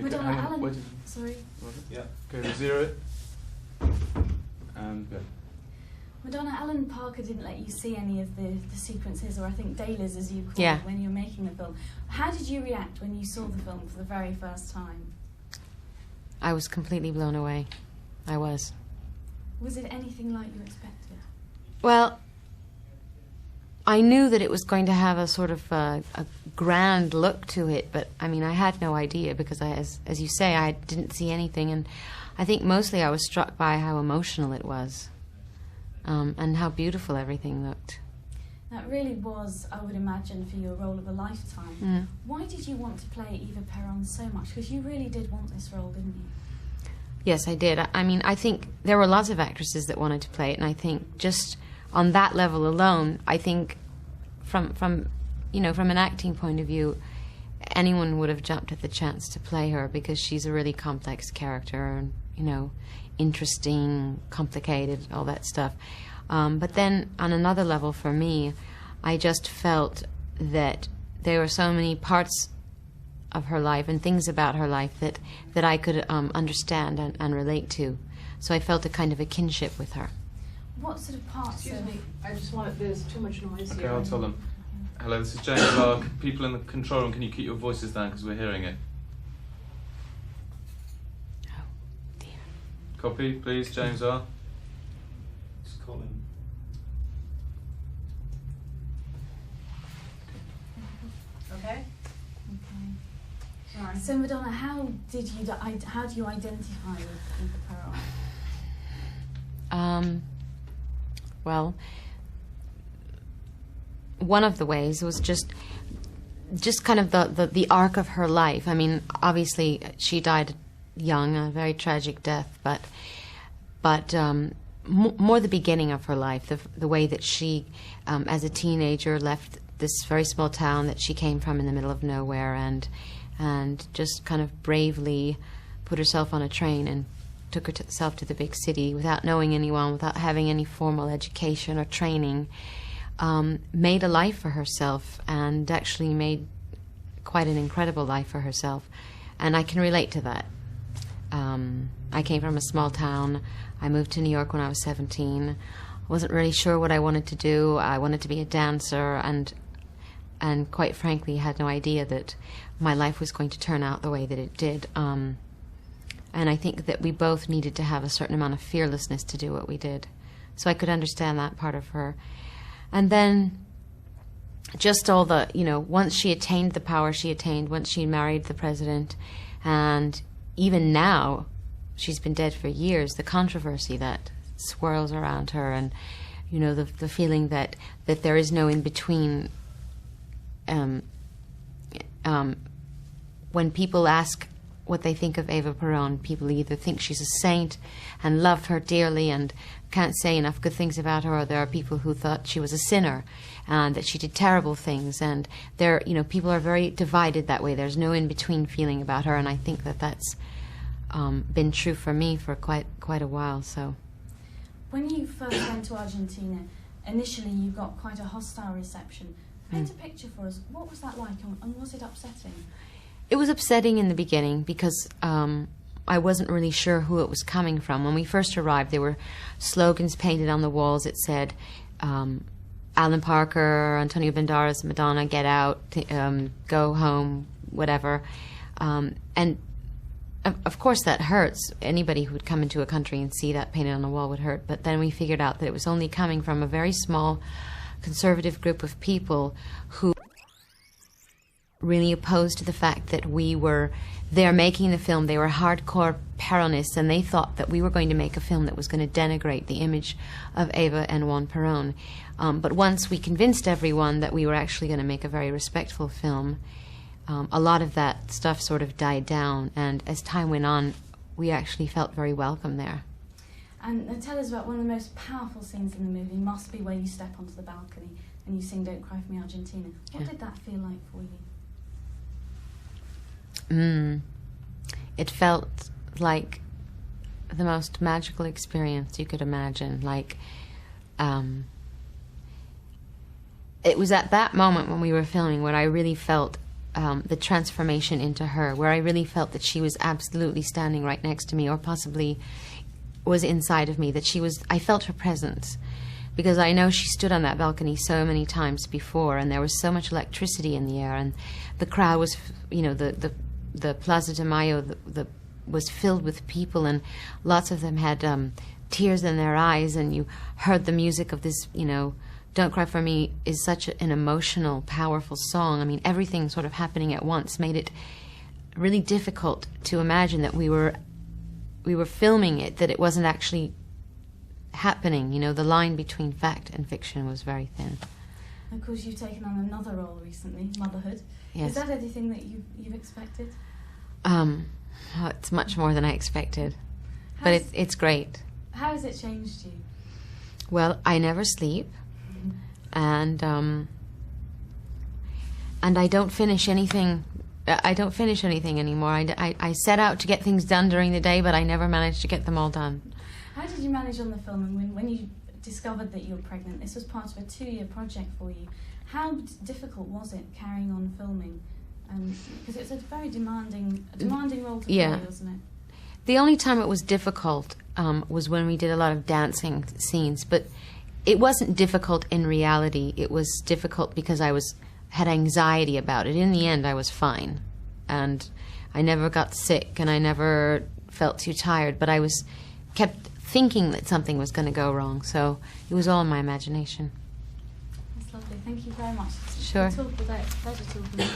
Madonna, hang on, Alan, wait. sorry. Yeah. Okay, 0 it. And go. Madonna, Alan Parker didn't let you see any of the sequences, or I think dailies as you call Yeah. it, when you were making the film. How did you react when you saw the film for the very first time? I was completely blown away. I was. Was it anything like you expected? Well, I knew that it was going to have a sort of a grand look to it, but I mean, I had no idea because, as you say, I didn't see anything, and I think mostly I was struck by how emotional it was, and how beautiful everything looked. That really was, I would imagine, for you a role of a lifetime. Mm. Why did you want to play Eva Peron so much? Because you really did want this role, didn't you? Yes, I did. I mean, I think there were lots of actresses that wanted to play it, and I think just on that level alone, I think from an acting point of view, anyone would have jumped at the chance to play her because she's a really complex character and, interesting, complicated, all that stuff. But then on another level for me, I just felt that there were so many parts of her life and things about her life that I could understand and relate to. So I felt a kind of a kinship with her. What sort of parts? Excuse me, I just want there's too much noise Okay, here. I'll tell them. Hello, this is James Lark. People in the control room, can you keep your voices down because we're hearing it? Oh, dear. Copy, please, James R. Just call him. Okay? Okay. Sorry. So Madonna, how do you identify with Eva Peron? Well, one of the ways was just kind of the arc of her life. I mean, obviously she died young, a very tragic death, but more the beginning of her life, the way that she, as a teenager, left this very small town that she came from in the middle of nowhere, and just kind of bravely put herself on a train and took herself to the big city without knowing anyone, without having any formal education or training, made a life for herself, and actually made quite an incredible life for herself. And I can relate to that. I came from a small town. I moved to New York when I was 17. I wasn't really sure what I wanted to do. I wanted to be a dancer, and quite frankly had no idea that my life was going to turn out the way that it did. And I think that we both needed to have a certain amount of fearlessness to do what we did. So I could understand that part of her. And then just all the, once she attained the power she attained, once she married the president, and even now, she's been dead for years, the controversy that swirls around her, and, the feeling that there is no in-between. When people ask what they think of Eva Peron, people either think she's a saint and love her dearly and can't say enough good things about her, or there are people who thought she was a sinner and that she did terrible things, and people are very divided that way. There's no in-between feeling about her, and I think that that's been true for me for quite a while. So, when you first went to Argentina, initially you got quite a hostile reception. Paint a picture for us. What was that like, and was it upsetting? It was upsetting in the beginning because I wasn't really sure who it was coming from. When we first arrived, there were slogans painted on the walls. It said, Alan Parker, Antonio Banderas, Madonna, get out, go home, whatever. And of course that hurts. Anybody who would come into a country and see that painted on the wall would hurt. But then we figured out that it was only coming from a very small conservative group of people who really opposed to the fact that we were there making the film. They were hardcore Peronists, and they thought that we were going to make a film that was going to denigrate the image of Eva and Juan Perón. But once we convinced everyone that we were actually going to make a very respectful film, a lot of that stuff sort of died down, and as time went on, we actually felt very welcome there. And tell us about one of the most powerful scenes in the movie. Must be where you step onto the balcony and you sing "Don't Cry for Me, Argentina." What did that feel like for you? It felt like the most magical experience you could imagine. Like, it was at that moment when we were filming what I really felt the transformation into her, where I really felt that she was absolutely standing right next to me, or possibly was inside of me, that I felt her presence. Because I know she stood on that balcony so many times before, and there was so much electricity in the air, and the crowd was, the Plaza de Mayo was filled with people, and lots of them had tears in their eyes, and you heard the music of this, Don't Cry For Me is such an emotional, powerful song. I mean, everything sort of happening at once made it really difficult to imagine that we were filming it, that it wasn't actually happening. The line between fact and fiction was very thin. Of course, you've taken on another role recently, motherhood. Yes. Is that anything that you've expected? It's much more than I expected, but it's great. How has it changed you? Well, I never sleep, and I don't finish anything. I don't finish anything anymore. I set out to get things done during the day, but I never managed to get them all done. How did you manage on the film? And when you discovered that you were pregnant, this was part of a 2-year project for you. How difficult was it carrying on filming? Because it's a very demanding role to play, wasn't it? The only time it was difficult was when we did a lot of dancing scenes, but it wasn't difficult in reality. It was difficult because I had anxiety about it. In the end, I was fine, and I never got sick, and I never felt too tired, but I kept thinking that something was going to go wrong, so it was all in my imagination. That's lovely. Thank you very much. Sure. Pleasure talking to you.